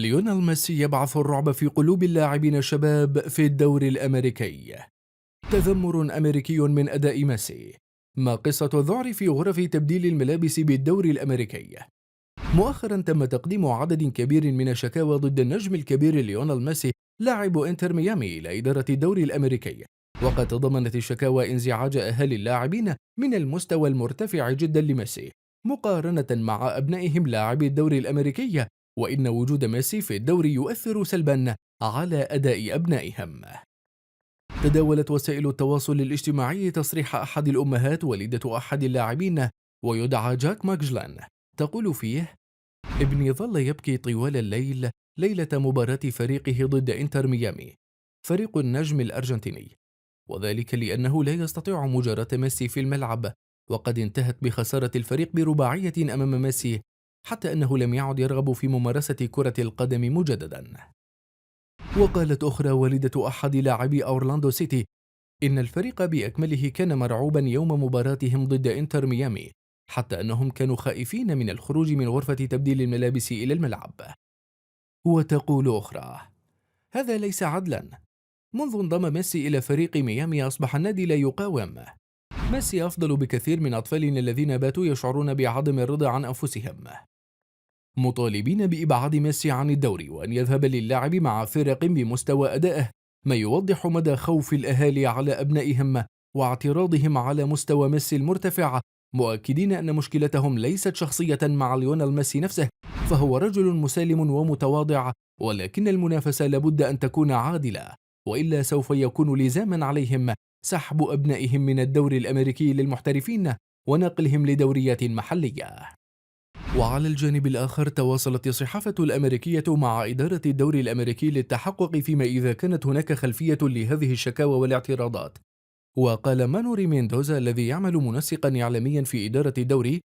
ليونيل ميسي يبعث الرعب في قلوب اللاعبين الشباب في الدوري الأمريكي. تذمر أمريكي من أداء ميسي. ما قصة الذعر في غرف تبديل الملابس بالدوري الأمريكي؟ مؤخرا تم تقديم عدد كبير من الشكاوى ضد النجم الكبير ليونيل ميسي لاعب انتر ميامي إلى إدارة الدوري الأمريكي، وقد تضمنت الشكاوى انزعاج أهالي اللاعبين من المستوى المرتفع جدا لميسي مقارنة مع أبنائهم لاعبي الدوري الأمريكي، وإن وجود ميسي في الدوري يؤثر سلبا على أداء أبنائهم. تداولت وسائل التواصل الاجتماعي تصريح أحد الأمهات والدة أحد اللاعبين ويدعى جاك ماجلان تقول فيه: ابني ظل يبكي طوال الليل ليلة مباراة فريقه ضد انتر ميامي فريق النجم الأرجنتيني، وذلك لأنه لا يستطيع مجاراة ميسي في الملعب، وقد انتهت بخسارة الفريق برباعية أمام ميسي حتى أنه لم يعد يرغب في ممارسة كرة القدم مجددا. وقالت أخرى والدة أحد لاعبي أورلاندو سيتي إن الفريق بأكمله كان مرعوبا يوم مباراتهم ضد انتر ميامي، حتى أنهم كانوا خائفين من الخروج من غرفة تبديل الملابس إلى الملعب. وتقول أخرى: هذا ليس عدلا، منذ انضم ميسي إلى فريق ميامي أصبح النادي لا يقاوم. ميسي أفضل بكثير من أطفالنا الذين باتوا يشعرون بعدم الرضا عن أنفسهم. مطالبين بإبعاد ميسي عن الدوري وأن يذهب للعب مع فرق بمستوى أدائه، ما يوضح مدى خوف الأهالي على أبنائهم واعتراضهم على مستوى ميسي المرتفع، مؤكدين أن مشكلتهم ليست شخصية مع ليونيل ميسي نفسه، فهو رجل مسالم ومتواضع، ولكن المنافسة لابد أن تكون عادلة، وإلا سوف يكون لزاما عليهم سحب أبنائهم من الدوري الأمريكي للمحترفين ونقلهم لدوريات محلية. وعلى الجانب الآخر تواصلت الصحافة الأمريكية مع إدارة الدوري الأمريكي للتحقق فيما إذا كانت هناك خلفية لهذه الشكاوى والاعتراضات. وقال مانوري ميندوزا الذي يعمل منسقا إعلاميا في إدارة الدوري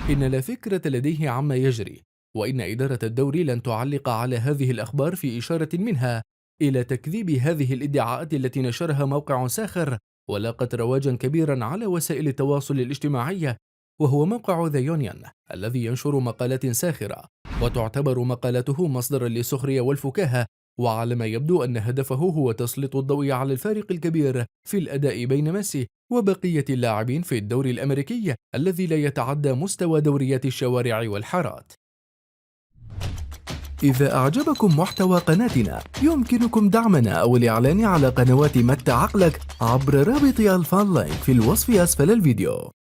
إن لا فكرة لديه عما يجري، وإن إدارة الدوري لن تعلق على هذه الأخبار، في إشارة منها إلى تكذيب هذه الادعاءات التي نشرها موقع ساخر ولاقت رواجا كبيرا على وسائل التواصل الاجتماعي، وهو موقع ذا يونيون الذي ينشر مقالات ساخرة وتعتبر مقالته مصدرا للسخرية والفكاهة، وعلى ما يبدو أن هدفه هو تسليط الضوء على الفارق الكبير في الأداء بين ميسي وبقية اللاعبين في الدوري الأمريكي الذي لا يتعدى مستوى دوريات الشوارع والحارات. إذا أعجبكم محتوى قناتنا يمكنكم دعمنا أو الإعلان على قنوات متع عقلك عبر رابط الفان لايك في الوصف أسفل الفيديو.